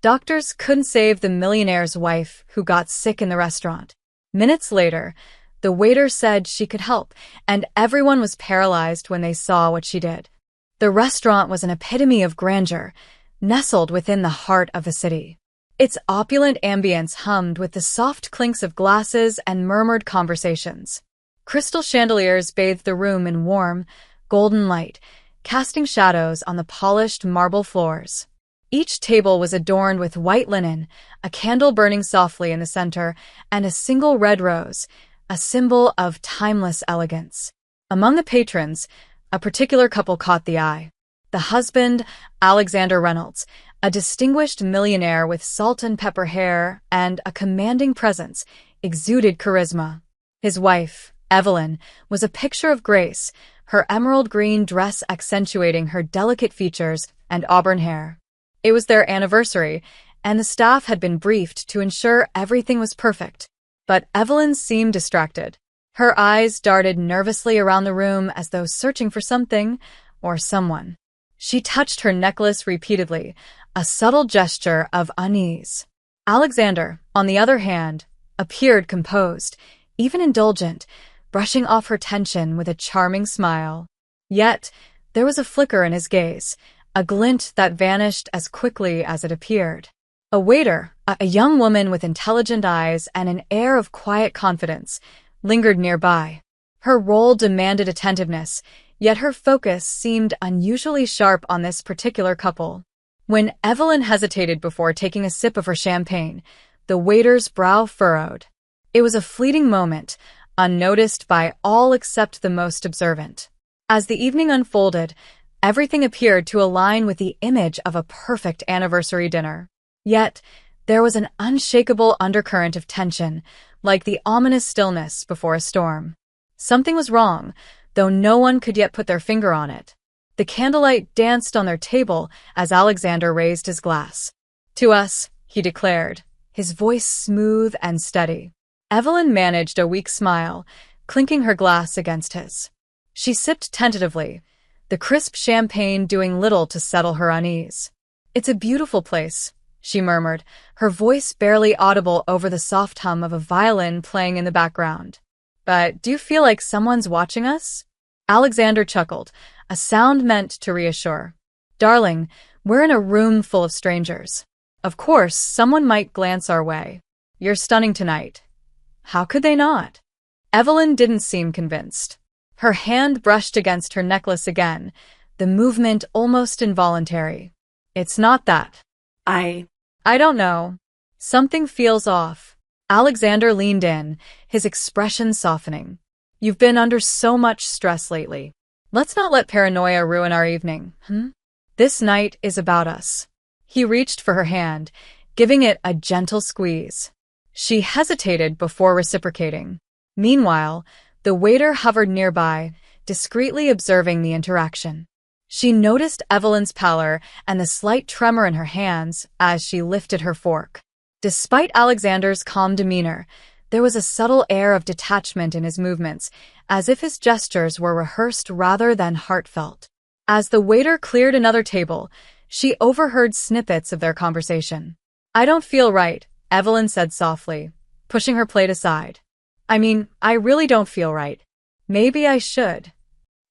Doctors couldn't save the millionaire's wife who got sick in the restaurant. Minutes later, the waiter said she could help, and everyone was paralyzed when they saw what she did. The restaurant was an epitome of grandeur, nestled within the heart of the city. Its opulent ambience hummed with the soft clinks of glasses and murmured conversations. Crystal chandeliers bathed the room in warm, golden light, casting shadows on the polished marble floors. Each table was adorned with white linen, a candle burning softly in the center, and a single red rose, a symbol of timeless elegance. Among the patrons, a particular couple caught the eye. The husband, Alexander Reynolds, a distinguished millionaire with salt and pepper hair and a commanding presence, exuded charisma. His wife, Evelyn, was a picture of grace, her emerald green dress accentuating her delicate features and auburn hair. It was their anniversary, and the staff had been briefed to ensure everything was perfect. But Evelyn seemed distracted. Her eyes darted nervously around the room as though searching for something or someone. She touched her necklace repeatedly, a subtle gesture of unease. Alexander, on the other hand, appeared composed, even indulgent, brushing off her tension with a charming smile. Yet, there was a flicker in his gaze, a glint that vanished as quickly as it appeared. A waiter, a young woman with intelligent eyes and an air of quiet confidence, lingered nearby. Her role demanded attentiveness, yet her focus seemed unusually sharp on this particular couple. When Evelyn hesitated before taking a sip of her champagne, the waiter's brow furrowed. It was a fleeting moment, unnoticed by all except the most observant. As the evening unfolded, everything appeared to align with the image of a perfect anniversary dinner. Yet, there was an unshakable undercurrent of tension, like the ominous stillness before a storm. Something was wrong, though no one could yet put their finger on it. The candlelight danced on their table as Alexander raised his glass. "To us," he declared, his voice smooth and steady. Evelyn managed a weak smile, clinking her glass against his. She sipped tentatively, the crisp champagne doing little to settle her unease. "It's a beautiful place," she murmured, her voice barely audible over the soft hum of a violin playing in the background. "But do you feel like someone's watching us?" Alexander chuckled, a sound meant to reassure. "Darling, we're in a room full of strangers. Of course, someone might glance our way. You're stunning tonight. How could they not?" Evelyn didn't seem convinced. Her hand brushed against her necklace again, the movement almost involuntary. "It's not that. I don't know. Something feels off." Alexander leaned in, his expression softening. "You've been under so much stress lately. Let's not let paranoia ruin our evening, This night is about us." He reached for her hand, giving it a gentle squeeze. She hesitated before reciprocating. Meanwhile, the waiter hovered nearby, discreetly observing the interaction. She noticed Evelyn's pallor and the slight tremor in her hands as she lifted her fork. Despite Alexander's calm demeanor, there was a subtle air of detachment in his movements, as if his gestures were rehearsed rather than heartfelt. As the waiter cleared another table, she overheard snippets of their conversation. "I don't feel right," Evelyn said softly, pushing her plate aside. I really don't feel right. Maybe I should."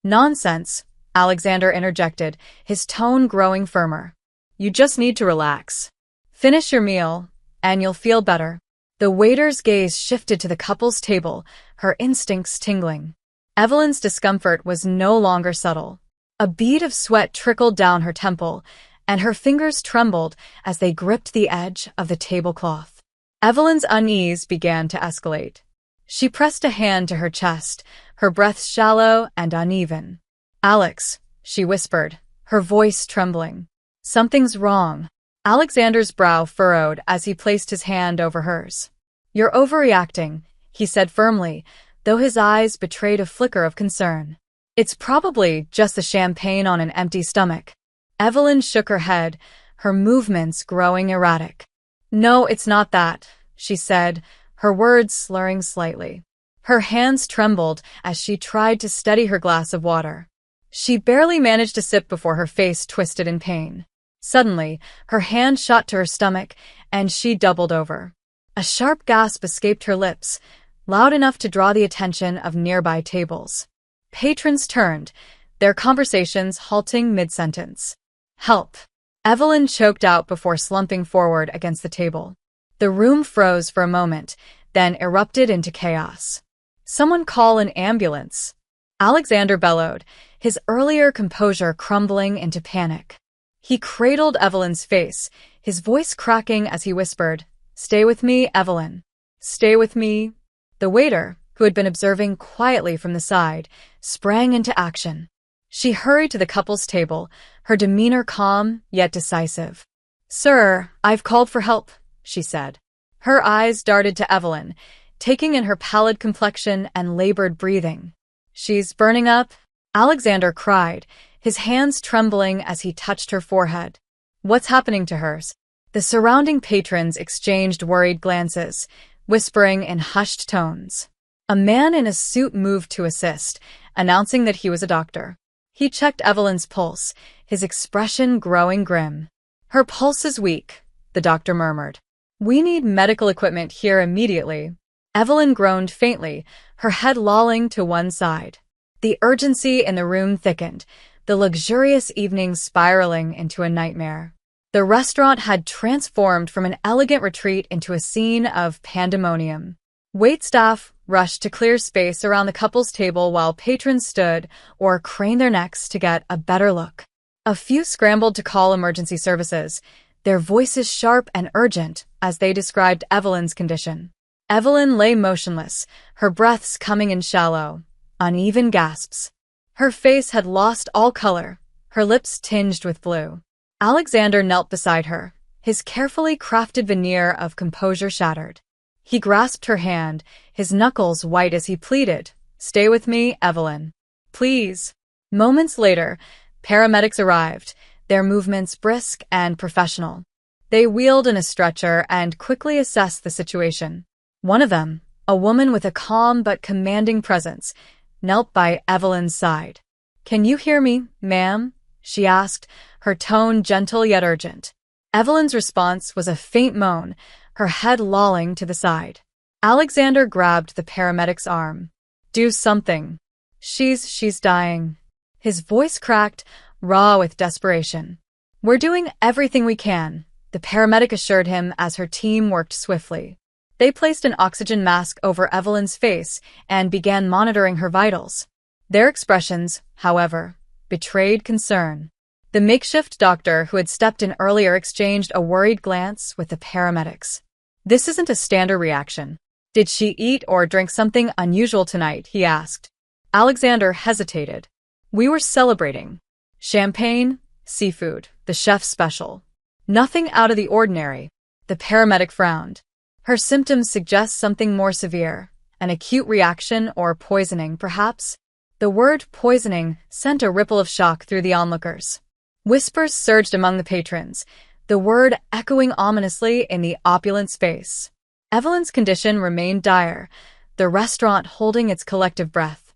"Nonsense," Alexander interjected, his tone growing firmer. "You just need to relax. Finish your meal, and you'll feel better." The waiter's gaze shifted to the couple's table, her instincts tingling. Evelyn's discomfort was no longer subtle. A bead of sweat trickled down her temple, and her fingers trembled as they gripped the edge of the tablecloth. Evelyn's unease began to escalate. She pressed a hand to her chest, her breath shallow and uneven. "Alex," she whispered, her voice trembling. "Something's wrong." Alexander's brow furrowed as he placed his hand over hers. "You're overreacting," he said firmly, though his eyes betrayed a flicker of concern. "It's probably just the champagne on an empty stomach." Evelyn shook her head, her movements growing erratic. "No, it's not that," she said, her words slurring slightly. Her hands trembled as she tried to steady her glass of water. She barely managed to sip before her face twisted in pain. Suddenly, her hand shot to her stomach, and she doubled over. A sharp gasp escaped her lips, loud enough to draw the attention of nearby tables. Patrons turned, their conversations halting mid-sentence. "Help!" Evelyn choked out before slumping forward against the table. The room froze for a moment, then erupted into chaos. "Someone call an ambulance!" Alexander bellowed, his earlier composure crumbling into panic. He cradled Evelyn's face, his voice cracking as he whispered, "Stay with me, Evelyn. Stay with me." The waiter, who had been observing quietly from the side, sprang into action. She hurried to the couple's table, her demeanor calm yet decisive. "Sir, I've called for help," she said. Her eyes darted to Evelyn, taking in her pallid complexion and labored breathing. "She's burning up," Alexander cried, his hands trembling as he touched her forehead. "What's happening to hers?" The surrounding patrons exchanged worried glances, whispering in hushed tones. A man in a suit moved to assist, announcing that he was a doctor. He checked Evelyn's pulse, his expression growing grim. "Her pulse is weak," the doctor murmured. "We need medical equipment here immediately." Evelyn groaned faintly, her head lolling to one side. The urgency in the room thickened, the luxurious evening spiraling into a nightmare. The restaurant had transformed from an elegant retreat into a scene of pandemonium. Waitstaff rushed to clear space around the couple's table while patrons stood or craned their necks to get a better look. A few scrambled to call emergency services, their voices sharp and urgent as they described Evelyn's condition. Evelyn lay motionless, her breaths coming in shallow, uneven gasps. Her face had lost all color, her lips tinged with blue. Alexander knelt beside her, his carefully crafted veneer of composure shattered. He grasped her hand, his knuckles white as he pleaded, "Stay with me, Evelyn. Please." Moments later, paramedics arrived, their movements brisk and professional. They wheeled in a stretcher and quickly assessed the situation. One of them, a woman with a calm but commanding presence, knelt by Evelyn's side. "Can you hear me, ma'am?" she asked, her tone gentle yet urgent. Evelyn's response was a faint moan, her head lolling to the side. Alexander grabbed the paramedic's arm. "Do something. She's dying." His voice cracked, raw with desperation. "We're doing everything we can," the paramedic assured him as her team worked swiftly. They placed an oxygen mask over Evelyn's face and began monitoring her vitals. Their expressions, however, betrayed concern. The makeshift doctor who had stepped in earlier exchanged a worried glance with the paramedics. "This isn't a standard reaction. Did she eat or drink something unusual tonight?" he asked. Alexander hesitated. "We were celebrating. Champagne, seafood, the chef's special. Nothing out of the ordinary." The paramedic frowned. "Her symptoms suggest something more severe, an acute reaction or poisoning, perhaps." The word poisoning sent a ripple of shock through the onlookers. Whispers surged among the patrons, the word echoing ominously in the opulent space. Evelyn's condition remained dire, the restaurant holding its collective breath.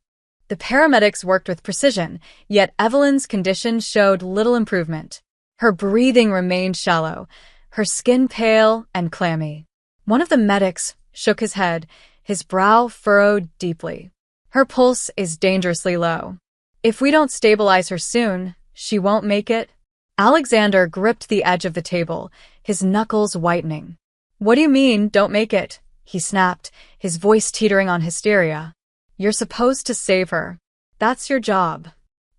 The paramedics worked with precision, yet Evelyn's condition showed little improvement. Her breathing remained shallow, her skin pale and clammy. One of the medics shook his head, his brow furrowed deeply. "Her pulse is dangerously low. If we don't stabilize her soon, she won't make it." Alexander gripped the edge of the table, his knuckles whitening. "What do you mean, don't make it?" he snapped, his voice teetering on hysteria. "You're supposed to save her. That's your job."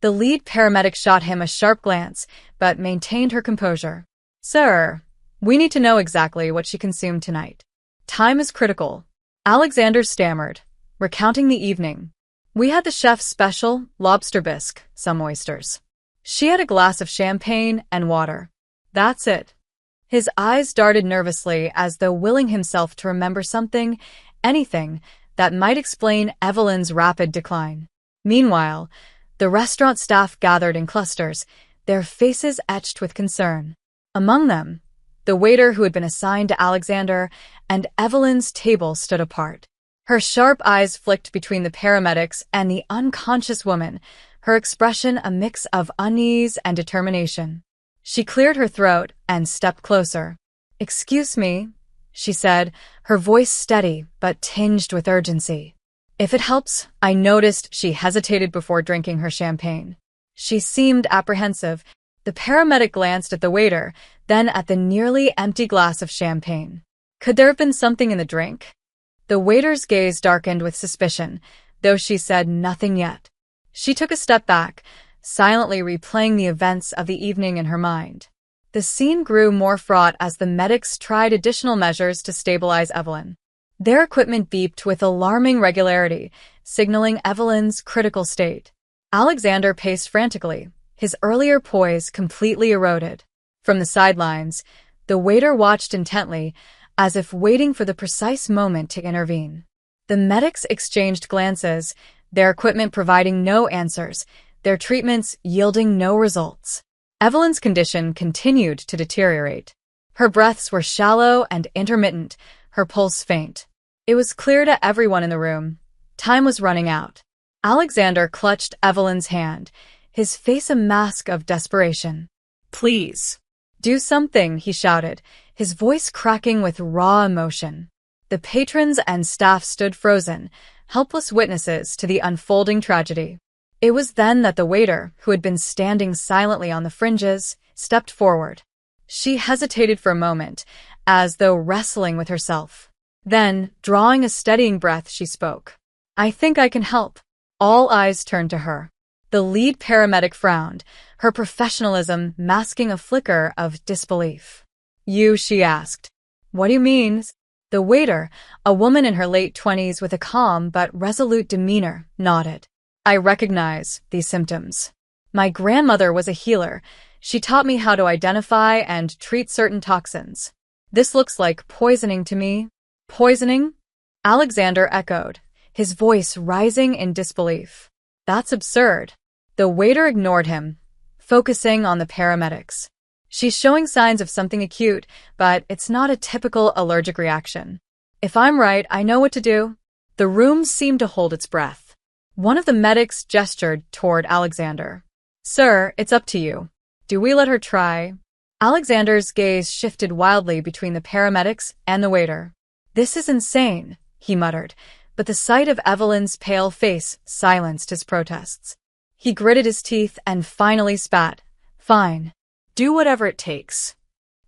The lead paramedic shot him a sharp glance, but maintained her composure. "Sir, we need to know exactly what she consumed tonight. Time is critical." Alexander stammered, recounting the evening. "We had the chef's special, lobster bisque, some oysters. She had a glass of champagne and water. That's it." His eyes darted nervously as though willing himself to remember something, anything, that might explain Evelyn's rapid decline. Meanwhile, the restaurant staff gathered in clusters, their faces etched with concern. Among them, the waiter who had been assigned to Alexander and Evelyn's table stood apart. Her sharp eyes flicked between the paramedics and the unconscious woman, her expression a mix of unease and determination. She cleared her throat and stepped closer. "Excuse me," she said, her voice steady but tinged with urgency. "If it helps," I noticed she hesitated before drinking her champagne. She seemed apprehensive. The paramedic glanced at the waiter, then at the nearly empty glass of champagne. Could there have been something in the drink? The waiter's gaze darkened with suspicion, though she said nothing yet. She took a step back, silently replaying the events of the evening in her mind. The scene grew more fraught as the medics tried additional measures to stabilize Evelyn. Their equipment beeped with alarming regularity, signaling Evelyn's critical state. Alexander paced frantically, his earlier poise completely eroded. From the sidelines, the waiter watched intently, as if waiting for the precise moment to intervene. The medics exchanged glances, their equipment providing no answers, their treatments yielding no results. Evelyn's condition continued to deteriorate. Her breaths were shallow and intermittent, her pulse faint. It was clear to everyone in the room. Time was running out. Alexander clutched Evelyn's hand, his face a mask of desperation. "Please, do something," he shouted, his voice cracking with raw emotion. The patrons and staff stood frozen, helpless witnesses to the unfolding tragedy. It was then that the waiter, who had been standing silently on the fringes, stepped forward. She hesitated for a moment, as though wrestling with herself. Then, drawing a steadying breath, she spoke. "I think I can help." All eyes turned to her. The lead paramedic frowned, her professionalism masking a flicker of disbelief. "You?" she asked. "What do you mean?" The waiter, a woman in her late 20s with a calm but resolute demeanor, nodded. "I recognize these symptoms. My grandmother was a healer. She taught me how to identify and treat certain toxins. This looks like poisoning to me." "Poisoning?" Alexander echoed, his voice rising in disbelief. "That's absurd." The waiter ignored him, focusing on the paramedics. "She's showing signs of something acute, but it's not a typical allergic reaction. If I'm right, I know what to do." The room seemed to hold its breath. One of the medics gestured toward Alexander. "Sir, it's up to you. Do we let her try?" Alexander's gaze shifted wildly between the paramedics and the waiter. "This is insane," he muttered, but the sight of Evelyn's pale face silenced his protests. He gritted his teeth and finally spat. "Fine. Do whatever it takes."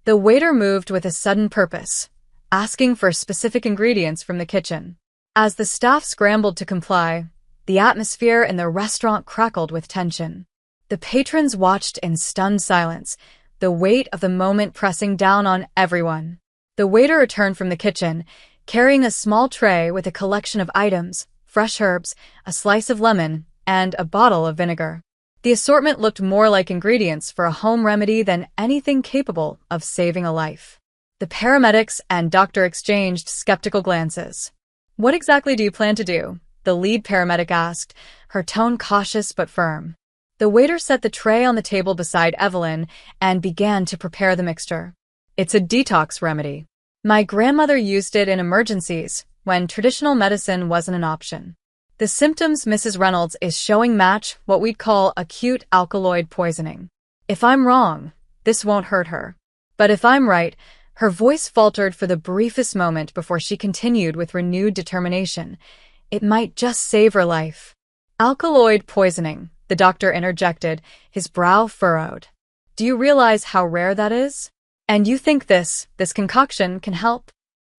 The waiter moved with a sudden purpose, asking for specific ingredients from the kitchen. As the staff scrambled to comply, the atmosphere in the restaurant crackled with tension. The patrons watched in stunned silence, the weight of the moment pressing down on everyone. The waiter returned from the kitchen, carrying a small tray with a collection of items, fresh herbs, a slice of lemon, and a bottle of vinegar. The assortment looked more like ingredients for a home remedy than anything capable of saving a life. The paramedics and doctor exchanged skeptical glances. "What exactly do you plan to do?" the lead paramedic asked, her tone cautious but firm. The waiter set the tray on the table beside Evelyn and began to prepare the mixture. "It's a detox remedy. My grandmother used it in emergencies when traditional medicine wasn't an option. The symptoms Mrs. Reynolds is showing match what we'd call acute alkaloid poisoning. If I'm wrong, this won't hurt her. But if I'm right," her voice faltered for the briefest moment before she continued with renewed determination, "it might just save her life." "Alkaloid poisoning," the doctor interjected, his brow furrowed. "Do you realize how rare that is? And you think this concoction can help?"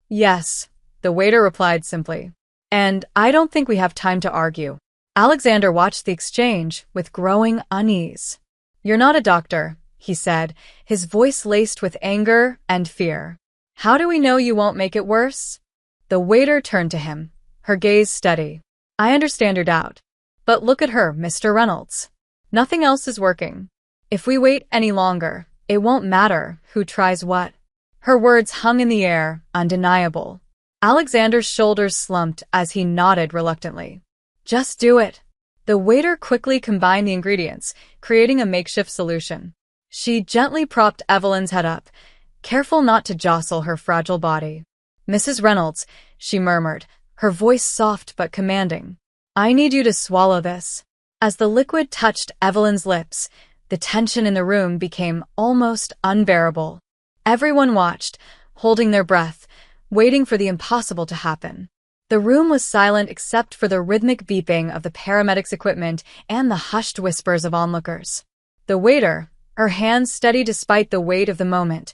"Yes," the waiter replied simply. "And I don't think we have time to argue." Alexander watched the exchange with growing unease. "You're not a doctor," he said, his voice laced with anger and fear. "How do we know you won't make it worse?" The waiter turned to him, her gaze steady. "I understand your doubt. But look at her, Mr. Reynolds. Nothing else is working. If we wait any longer, it won't matter who tries what." Her words hung in the air, undeniable. Alexander's shoulders slumped as he nodded reluctantly. "Just do it." The waiter quickly combined the ingredients, creating a makeshift solution. She gently propped Evelyn's head up, careful not to jostle her fragile body. "Mrs. Reynolds," she murmured, her voice soft but commanding, "I need you to swallow this." As the liquid touched Evelyn's lips, The tension in the room became almost unbearable. Everyone watched, holding their breath, waiting for the impossible to happen. The room was silent except for the rhythmic beeping of the paramedics' equipment and the hushed whispers of onlookers. The waiter, her hands steady despite the weight of the moment,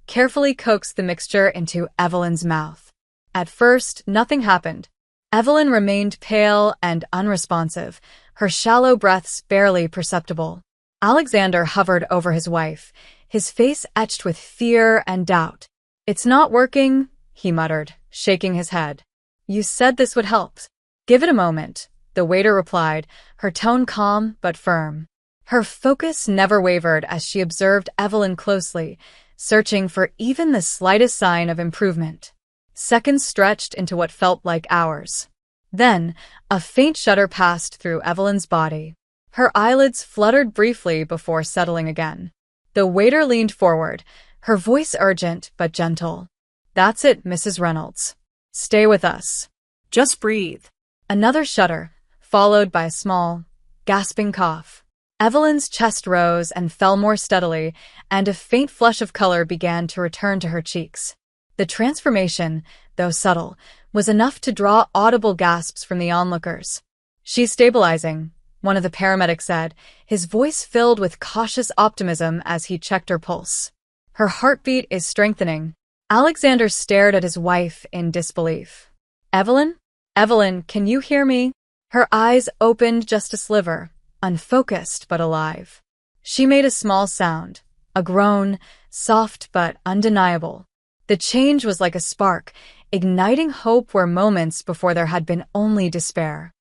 carefully coaxed the mixture into Evelyn's mouth. At first, nothing happened. Evelyn remained pale and unresponsive, her shallow breaths barely perceptible. Alexander hovered over his wife, his face etched with fear and doubt. "It's not working," he muttered, shaking his head. "You said this would help." "Give it a moment," the waiter replied, her tone calm but firm. Her focus never wavered as she observed Evelyn closely, searching for even the slightest sign of improvement. Seconds stretched into what felt like hours. Then, a faint shudder passed through Evelyn's body. Her eyelids fluttered briefly before settling again. The waiter leaned forward, her voice urgent but gentle. "That's it, Mrs. Reynolds. Stay with us. Just breathe." Another shudder, followed by a small, gasping cough. Evelyn's chest rose and fell more steadily, and a faint flush of color began to return to her cheeks. The transformation, though subtle, was enough to draw audible gasps from the onlookers. "She's stabilizing," one of the paramedics said, his voice filled with cautious optimism as he checked her pulse. "Her heartbeat is strengthening." Alexander stared at his wife in disbelief. "Evelyn? Evelyn, can you hear me?" Her eyes opened just a sliver, unfocused but alive. She made a small sound, a groan, soft but undeniable. The change was like a spark, igniting hope where moments before there had been only despair.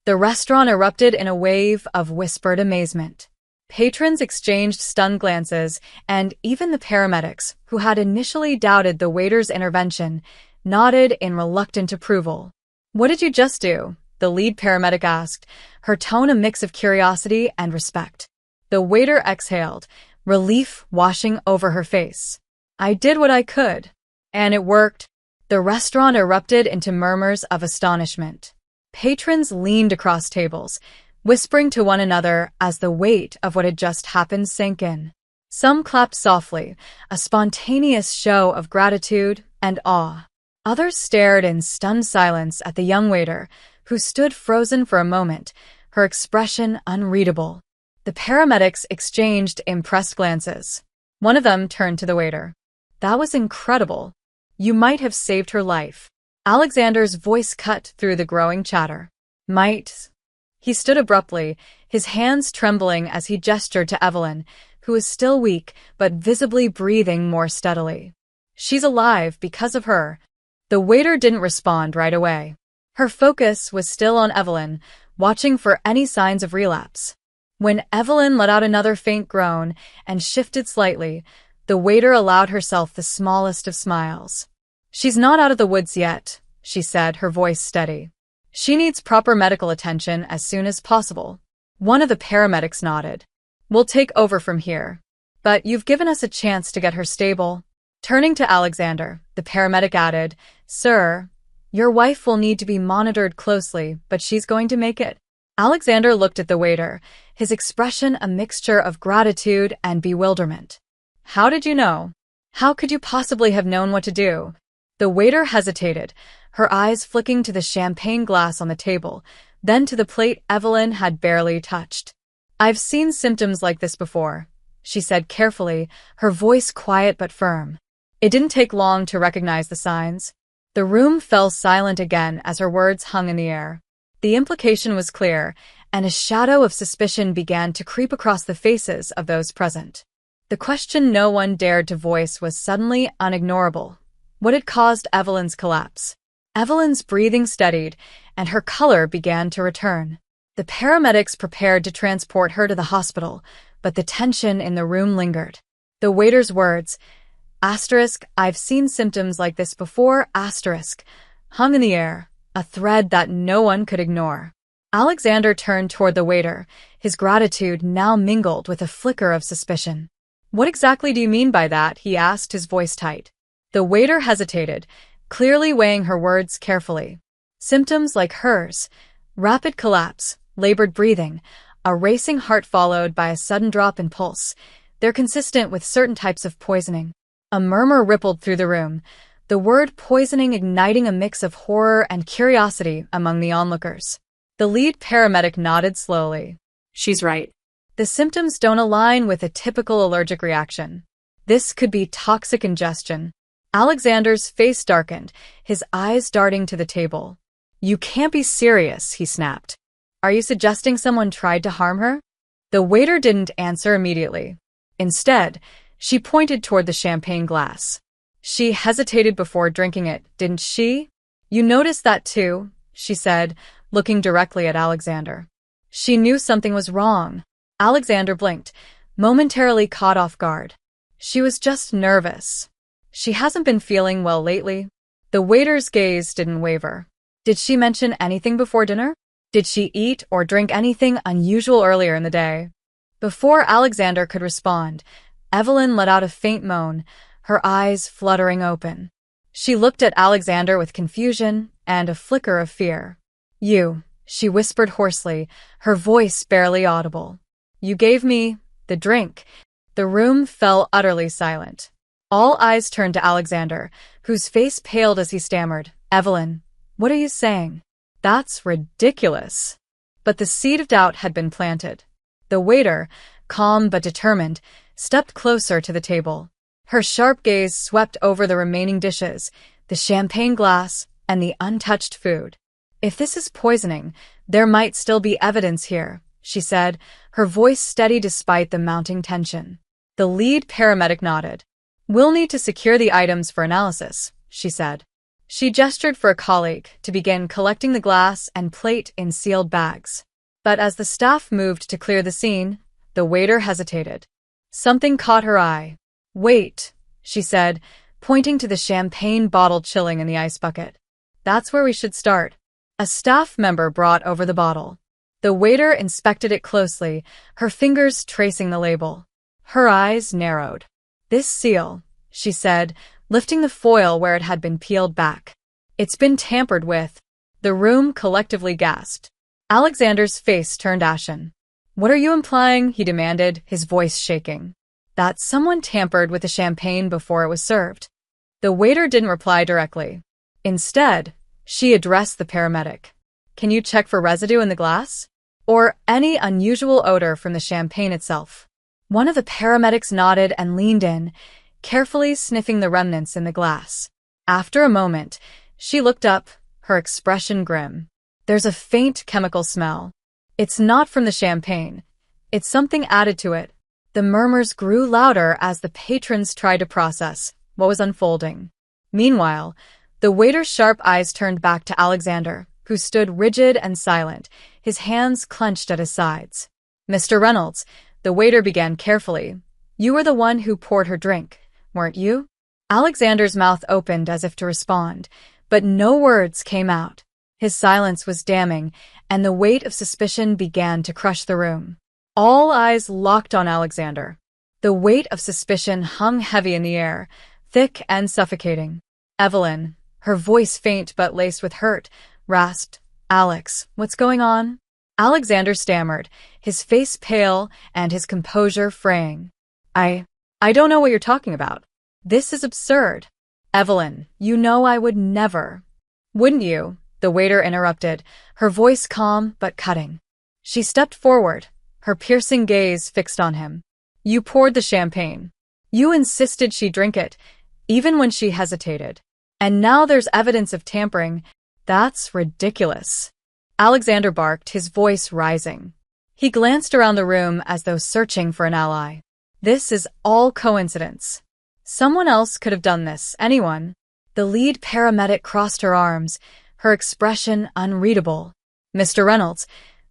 The restaurant erupted in a wave of whispered amazement. Patrons exchanged stunned glances, and even the paramedics, who had initially doubted the waiter's intervention, nodded in reluctant approval. "What did you just do?" the lead paramedic asked, her tone a mix of curiosity and respect. The waiter exhaled, relief washing over her face. "I did what I could. And it worked." The restaurant erupted into murmurs of astonishment. Patrons leaned across tables, whispering to one another as the weight of what had just happened sank in. Some clapped softly, a spontaneous show of gratitude and awe. Others stared in stunned silence at the young waiter, who stood frozen for a moment, her expression unreadable. The paramedics exchanged impressed glances. One of them turned to the waiter. "That was incredible. You might have saved her life." Alexander's voice cut through the growing chatter. "Might?" He stood abruptly, his hands trembling as he gestured to Evelyn, who was still weak but visibly breathing more steadily. "She's alive because of her." The waiter didn't respond right away. Her focus was still on Evelyn, watching for any signs of relapse. When Evelyn let out another faint groan and shifted slightly, the waiter allowed herself the smallest of smiles. "She's not out of the woods yet," she said, her voice steady. "She needs proper medical attention as soon as possible." One of the paramedics nodded. "We'll take over from here. But you've given us a chance to get her stable." Turning to Alexander, the paramedic added, "Sir, your wife will need to be monitored closely, but she's going to make it." Alexander looked at the waiter, his expression a mixture of gratitude and bewilderment. "How did you know? How could you possibly have known what to do?" The waiter hesitated, her eyes flicking to the champagne glass on the table, then to the plate Evelyn had barely touched. "I've seen symptoms like this before," she said carefully, her voice quiet but firm. It didn't take long to recognize the signs. The room fell silent again as her words hung in the air. The implication was clear, and a shadow of suspicion began to creep across the faces of those present. The question no one dared to voice was suddenly unignorable. What had caused Evelyn's collapse? Evelyn's breathing steadied, and her color began to return. The paramedics prepared to transport her to the hospital, but the tension in the room lingered. The waiter's words, "I've seen symptoms like this before," hung in the air, a thread that no one could ignore. Alexander turned toward the waiter, his gratitude now mingled with a flicker of suspicion. "What exactly do you mean by that?" he asked, his voice tight. The waiter hesitated, clearly weighing her words carefully. "Symptoms like hers, rapid collapse, labored breathing, A racing heart followed by a sudden drop in pulse. They're consistent with certain types of poisoning. A murmur rippled through the room, the word poisoning igniting a mix of horror and curiosity among the onlookers. The lead paramedic nodded slowly. She's right. The symptoms don't align with a typical allergic reaction. This could be toxic ingestion. Alexander's face darkened, his eyes darting to the table. You can't be serious, he snapped. Are you suggesting someone tried to harm her? The waiter didn't answer immediately. Instead, she pointed toward the champagne glass. She hesitated before drinking it, didn't she? You noticed that too, she said, looking directly at Alexander. She knew something was wrong. Alexander blinked, momentarily caught off guard. She was just nervous. She hasn't been feeling well lately. The waiter's gaze didn't waver. Did she mention anything before dinner? Did she eat or drink anything unusual earlier in the day? Before Alexander could respond, Evelyn let out a faint moan, her eyes fluttering open. She looked at Alexander with confusion and a flicker of fear. You, she whispered hoarsely, her voice barely audible. You gave me the drink. The room fell utterly silent. All eyes turned to Alexander, whose face paled as he stammered, Evelyn, what are you saying? That's ridiculous. But the seed of doubt had been planted. The waiter, calm but determined, stepped closer to the table. Her sharp gaze swept over the remaining dishes, the champagne glass, and the untouched food. If this is poisoning, there might still be evidence here, she said, her voice steady despite the mounting tension. The lead paramedic nodded. We'll need to secure the items for analysis, she said. She gestured for a colleague to begin collecting the glass and plate in sealed bags. But as the staff moved to clear the scene, the waiter hesitated. Something caught her eye. Wait, she said, pointing to the champagne bottle chilling in the ice bucket. That's where we should start. A staff member brought over the bottle. The waiter inspected it closely, her fingers tracing the label. Her eyes narrowed. This seal, she said, lifting the foil where it had been peeled back. It's been tampered with. The room collectively gasped. Alexander's face turned ashen. What are you implying? He demanded, his voice shaking. That someone tampered with the champagne before it was served. The waiter didn't reply directly. Instead, she addressed the paramedic. Can you check for residue in the glass? Or any unusual odor from the champagne itself? One of the paramedics nodded and leaned in, carefully sniffing the remnants in the glass. After a moment, she looked up, her expression grim. There's a faint chemical smell. It's not from the champagne. It's something added to it. The murmurs grew louder as the patrons tried to process what was unfolding. Meanwhile, the waiter's sharp eyes turned back to Alexander, who stood rigid and silent, his hands clenched at his sides. Mr. Reynolds, the waiter began carefully. You were the one who poured her drink, weren't you? Alexander's mouth opened as if to respond, but no words came out. His silence was damning, and the weight of suspicion began to crush the room. All eyes locked on Alexander. The weight of suspicion hung heavy in the air, thick and suffocating. Evelyn, her voice faint but laced with hurt, rasped, Alex, what's going on? Alexander stammered, his face pale and his composure fraying. I don't know what you're talking about. This is absurd. Evelyn, you know I would never. Wouldn't you? The waiter interrupted, her voice calm but cutting. She stepped forward, her piercing gaze fixed on him. You poured the champagne. You insisted she drink it, even when she hesitated. And now there's evidence of tampering. That's ridiculous. Alexander barked, his voice rising. He glanced around the room as though searching for an ally. This is all coincidence. Someone else could have done this, anyone. The lead paramedic crossed her arms, her expression unreadable. Mr. Reynolds,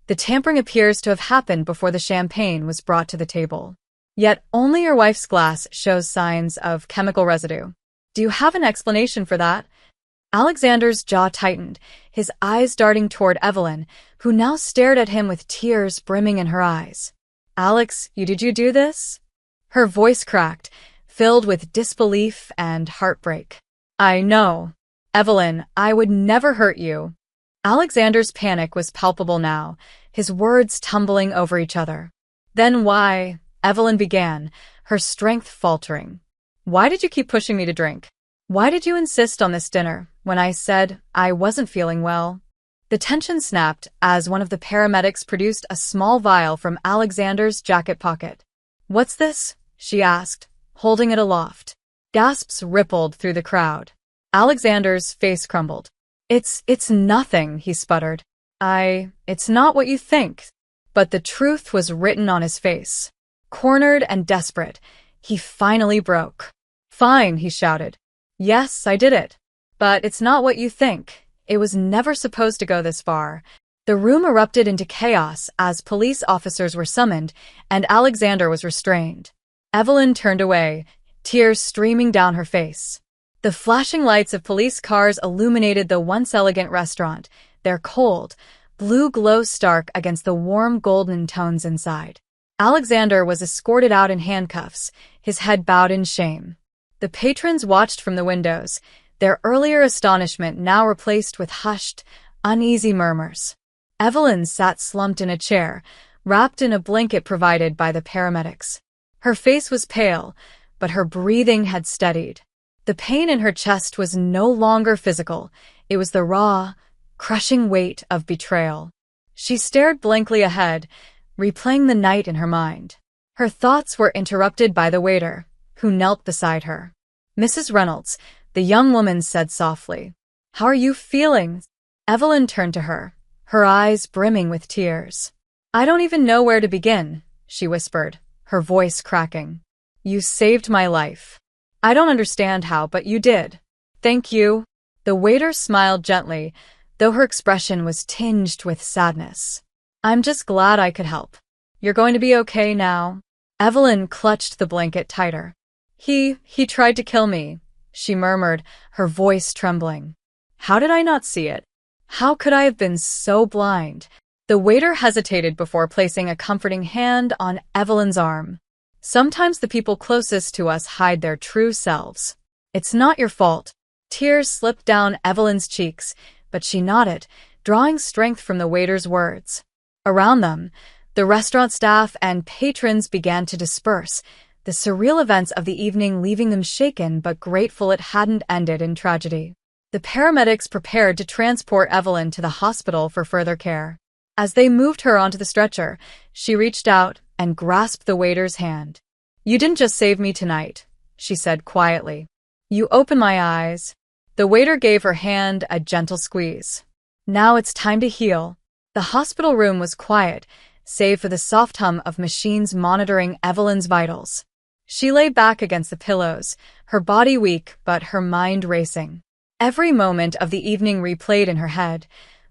the tampering appears to have happened before the champagne was brought to the table. Yet only your wife's glass shows signs of chemical residue. Do you have an explanation for that? Alexander's jaw tightened, his eyes darting toward Evelyn, who now stared at him with tears brimming in her eyes. Alex, did you do this? Her voice cracked, filled with disbelief and heartbreak. I know. Evelyn, I would never hurt you. Alexander's panic was palpable now, his words tumbling over each other. Then why? Evelyn began, her strength faltering. Why did you keep pushing me to drink? Why did you insist on this dinner when I said I wasn't feeling well? The tension snapped as one of the paramedics produced a small vial from Alexander's jacket pocket. What's this? She asked, holding it aloft. Gasps rippled through the crowd. Alexander's face crumbled. It's nothing, he sputtered. It's not what you think. But the truth was written on his face. Cornered and desperate, he finally broke. Fine, he shouted. Yes, I did it. But it's not what you think. It was never supposed to go this far. The room erupted into chaos as police officers were summoned and Alexander was restrained. Evelyn turned away, tears streaming down her face. The flashing lights of police cars illuminated the once elegant restaurant, their cold, blue glow stark against the warm golden tones inside. Alexander was escorted out in handcuffs, his head bowed in shame. The patrons watched from the windows, their earlier astonishment now replaced with hushed, uneasy murmurs. Evelyn sat slumped in a chair, wrapped in a blanket provided by the paramedics. Her face was pale, but her breathing had steadied. The pain in her chest was no longer physical. It was the raw, crushing weight of betrayal. She stared blankly ahead, replaying the night in her mind. Her thoughts were interrupted by the waiter, who knelt beside her. Mrs. Reynolds, the young woman said softly. How are you feeling? Evelyn turned to her, her eyes brimming with tears. I don't even know where to begin, she whispered, her voice cracking. You saved my life. I don't understand how, but you did. Thank you. The waiter smiled gently, though her expression was tinged with sadness. I'm just glad I could help. You're going to be okay now. Evelyn clutched the blanket tighter. He tried to kill me, she murmured, her voice trembling. How did I not see it? How could I have been so blind? The waiter hesitated before placing a comforting hand on Evelyn's arm. Sometimes the people closest to us hide their true selves. It's not your fault. Tears slipped down Evelyn's cheeks, but she nodded, drawing strength from the waiter's words. Around them, the restaurant staff and patrons began to disperse, the surreal events of the evening leaving them shaken but grateful it hadn't ended in tragedy. The paramedics prepared to transport Evelyn to the hospital for further care. As they moved her onto the stretcher, she reached out and grasped the waiter's hand. You didn't just save me tonight, she said quietly. You opened my eyes. The waiter gave her hand a gentle squeeze. Now it's time to heal. The hospital room was quiet, save for the soft hum of machines monitoring Evelyn's vitals. She lay back against the pillows, her body weak but her mind racing. Every moment of the evening replayed in her head.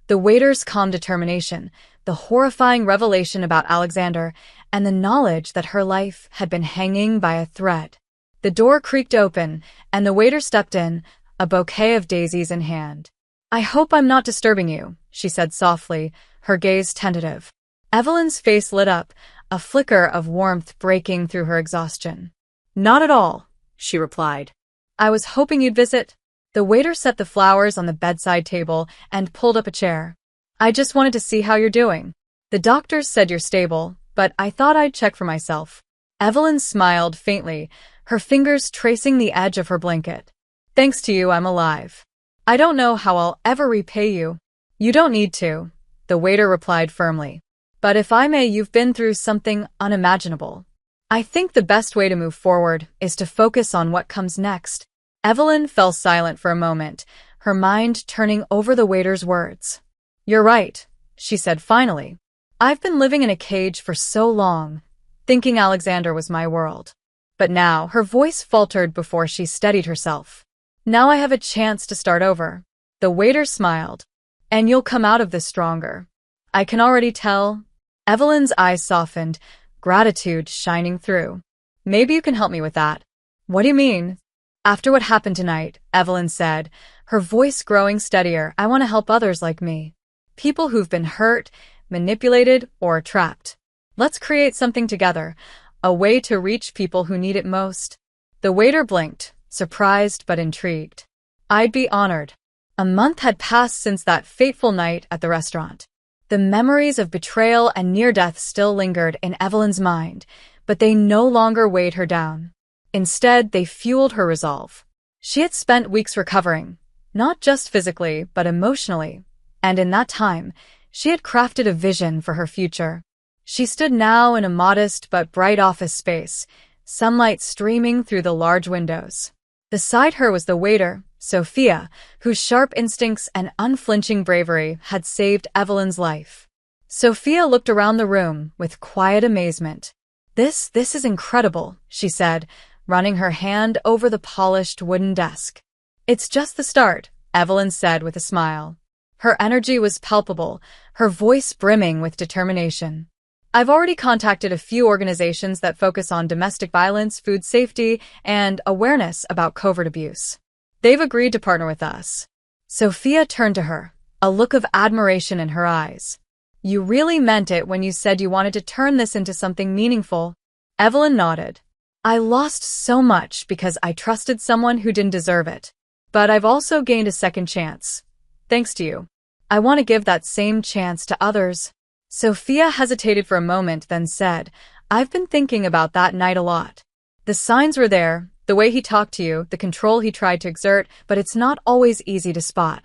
The waiter's calm determination, the horrifying revelation about Alexander, and the knowledge that her life had been hanging by a thread. The door creaked open, and the waiter stepped in, a bouquet of daisies in hand. I hope I'm not disturbing you, she said softly, her gaze tentative. Evelyn's face lit up, a flicker of warmth breaking through her exhaustion. Not at all, she replied. I was hoping you'd visit. The waiter set the flowers on the bedside table and pulled up a chair. I just wanted to see how you're doing. The doctors said you're stable, but I thought I'd check for myself. Evelyn smiled faintly, her fingers tracing the edge of her blanket. Thanks to you, I'm alive. I don't know how I'll ever repay you. You don't need to, the waiter replied firmly. But if I may, you've been through something unimaginable. I think the best way to move forward is to focus on what comes next. Evelyn fell silent for a moment, her mind turning over the waiter's words. You're right, she said finally. I've been living in a cage for so long, thinking Alexander was my world. But now, her voice faltered before she steadied herself. Now I have a chance to start over. The waiter smiled. And you'll come out of this stronger. I can already tell. Evelyn's eyes softened, gratitude shining through. Maybe you can help me with that. What do you mean? After what happened tonight, Evelyn said, her voice growing steadier, I want to help others like me. People who've been hurt, manipulated, or trapped. Let's create something together, a way to reach people who need it most. The waiter blinked, surprised but intrigued. I'd be honored. A month had passed since that fateful night at the restaurant. The memories of betrayal and near-death still lingered in Evelyn's mind, but they no longer weighed her down. Instead, they fueled her resolve. She had spent weeks recovering, not just physically, but emotionally, and in that time, she had crafted a vision for her future. She stood now in a modest but bright office space, sunlight streaming through the large windows. Beside her was the waiter, Sophia, whose sharp instincts and unflinching bravery had saved Evelyn's life. Sophia looked around the room with quiet amazement. This is incredible," she said, running her hand over the polished wooden desk. "It's just the start," Evelyn said with a smile. Her energy was palpable, her voice brimming with determination. "I've already contacted a few organizations that focus on domestic violence, food safety, and awareness about covert abuse. They've agreed to partner with us." Sophia turned to her, a look of admiration in her eyes. "You really meant it when you said you wanted to turn this into something meaningful." Evelyn nodded. "I lost so much because I trusted someone who didn't deserve it. But I've also gained a second chance. Thanks to you. I want to give that same chance to others." Sophia hesitated for a moment, then said, "I've been thinking about that night a lot. The signs were there, the way he talked to you, the control he tried to exert, but it's not always easy to spot.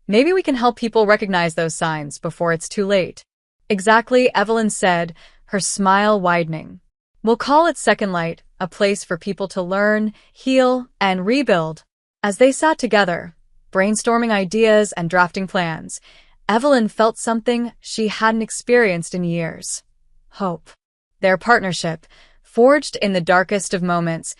Maybe we can help people recognize those signs before it's too late." "Exactly," Evelyn said, her smile widening. "We'll call it Second Light, a place for people to learn, heal, and rebuild." As they sat together, brainstorming ideas and drafting plans, Evelyn felt something she hadn't experienced in years: hope. Their partnership, forged in the darkest of moments,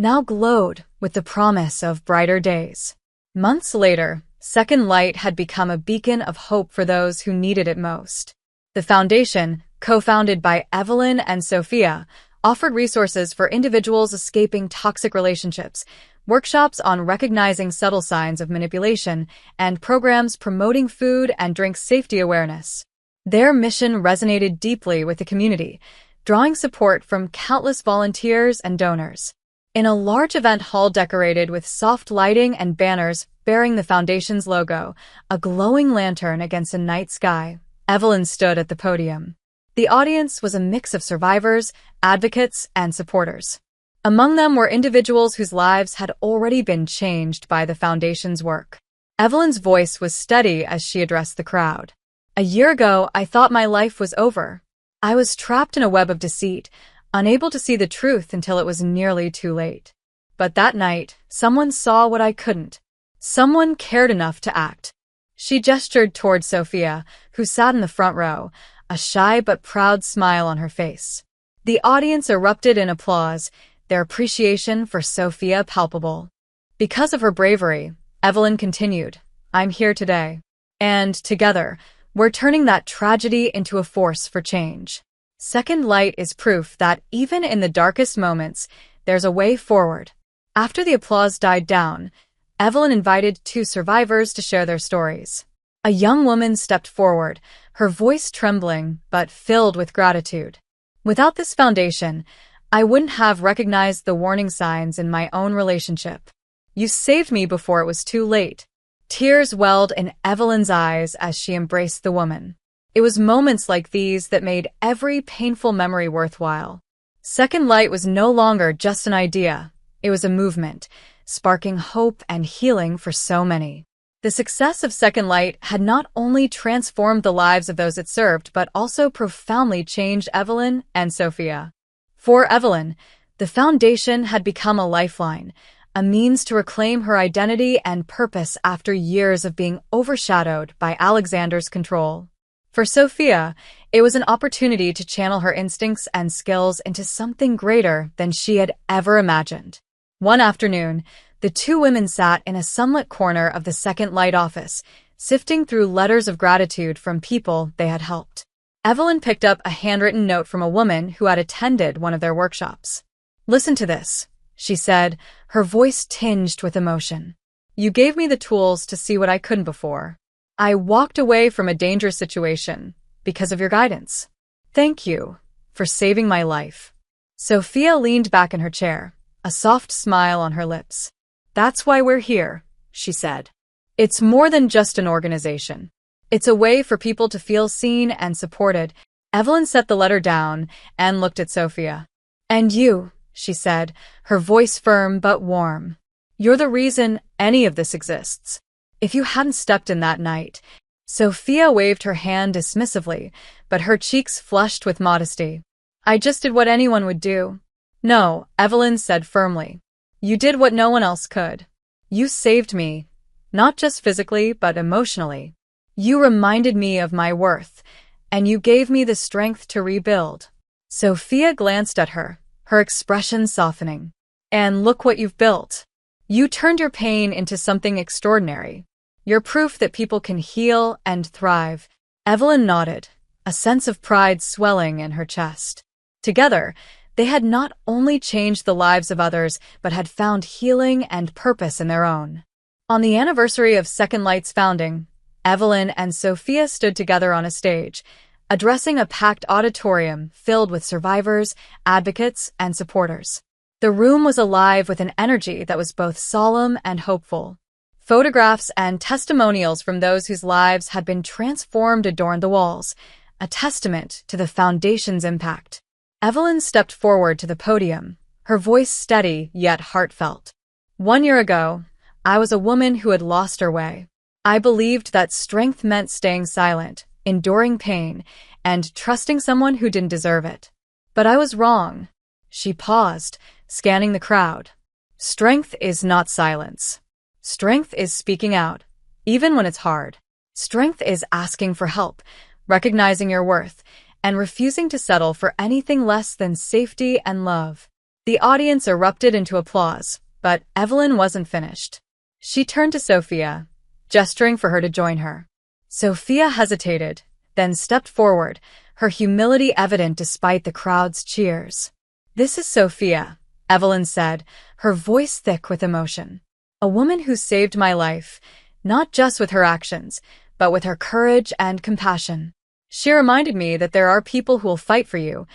now glowed with the promise of brighter days. Months later, Second Light had become a beacon of hope for those who needed it most. The foundation, co-founded by Evelyn and Sophia, offered resources for individuals escaping toxic relationships, workshops on recognizing subtle signs of manipulation, and programs promoting food and drink safety awareness. Their mission resonated deeply with the community, drawing support from countless volunteers and donors. In a large event hall decorated with soft lighting and banners bearing the foundation's logo, a glowing lantern against a night sky, Evelyn stood at the podium. The audience was a mix of survivors, advocates, and supporters. Among them were individuals whose lives had already been changed by the foundation's work. Evelyn's voice was steady as she addressed the crowd. "A year ago, I thought my life was over. I was trapped in a web of deceit, unable to see the truth until it was nearly too late. But that night, someone saw what I couldn't. Someone cared enough to act." She gestured toward Sophia, who sat in the front row, a shy but proud smile on her face. The audience erupted in applause, their appreciation for Sophia palpable. "Because of her bravery," Evelyn continued, "I'm here today. And together, we're turning that tragedy into a force for change." Second Light is proof that even in the darkest moments, there's a way forward. After the applause died down, Evelyn invited two survivors to share their stories. A young woman stepped forward, her voice trembling but filled with gratitude. "Without this foundation, I wouldn't have recognized the warning signs in my own relationship. You saved me before it was too late." Tears welled in Evelyn's eyes as she embraced the woman. It was moments like these that made every painful memory worthwhile. Second Light was no longer just an idea. It was a movement, sparking hope and healing for so many. The success of Second Light had not only transformed the lives of those it served, but also profoundly changed Evelyn and Sophia. For Evelyn, the foundation had become a lifeline, a means to reclaim her identity and purpose after years of being overshadowed by Alexander's control. For Sophia, it was an opportunity to channel her instincts and skills into something greater than she had ever imagined. One afternoon, the two women sat in a sunlit corner of the Second Light office, sifting through letters of gratitude from people they had helped. Evelyn picked up a handwritten note from a woman who had attended one of their workshops. "Listen to this," she said, her voice tinged with emotion. "You gave me the tools to see what I couldn't before. I walked away from a dangerous situation because of your guidance. Thank you for saving my life." Sophia leaned back in her chair, a soft smile on her lips. "That's why we're here," she said. "It's more than just an organization. It's a way for people to feel seen and supported. Evelyn set the letter down and looked at Sophia. And you, she said, her voice firm but warm. You're the reason any of this exists. If you hadn't stepped in that night. Sophia waved her hand dismissively, but her cheeks flushed with modesty. I just did what anyone would do. No, Evelyn said firmly. You did what no one else could. You saved me, not just physically but emotionally. You reminded me of my worth, and you gave me the strength to rebuild. Sophia glanced at her, her expression softening. And look what you've built. You turned your pain into something extraordinary. You're proof that people can heal and thrive. Evelyn nodded, a sense of pride swelling in her chest. Together, they had not only changed the lives of others, but had found healing and purpose in their own. On the anniversary of Second Light's founding, Evelyn and Sophia stood together on a stage, addressing a packed auditorium filled with survivors, advocates, and supporters. The room was alive with an energy that was both solemn and hopeful. Photographs and testimonials from those whose lives had been transformed adorned the walls, a testament to the foundation's impact. Evelyn stepped forward to the podium, her voice steady yet heartfelt. 1 year ago, I was a woman who had lost her way. I believed that strength meant staying silent, enduring pain, and trusting someone who didn't deserve it. But I was wrong. She paused, scanning the crowd. Strength is not silence. Strength is speaking out, even when it's hard. Strength is asking for help, recognizing your worth, and refusing to settle for anything less than safety and love. The audience erupted into applause, but Evelyn wasn't finished. She turned to Sophia, gesturing for her to join her. Sophia hesitated, then stepped forward, her humility evident despite the crowd's cheers. This is Sophia, Evelyn said, her voice thick with emotion. A woman who saved my life, not just with her actions, but with her courage and compassion. She reminded me that there are people who will fight for you,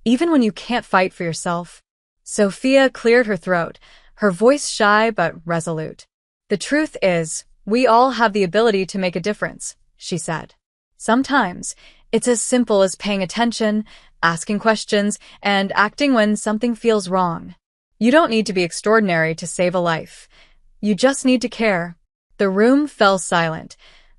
even when you can't fight for yourself. Sophia cleared her throat, her voice shy but resolute. The truth is, we all have the ability to make a difference, she said. Sometimes, it's as simple as paying attention, asking questions, and acting when something feels wrong. You don't need to be extraordinary to save a life. You just need to care. The room fell silent,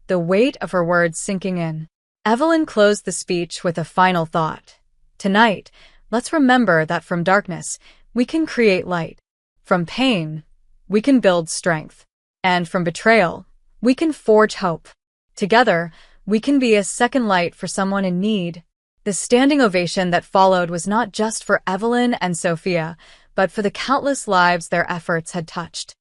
the weight of her words sinking in. Evelyn closed the speech with a final thought. Tonight, let's remember that from darkness, we can create light. From pain, we can build strength. And from betrayal, we can forge hope. Together, we can be a second light for someone in need. The standing ovation that followed was not just for Evelyn and Sophia, but for the countless lives their efforts had touched.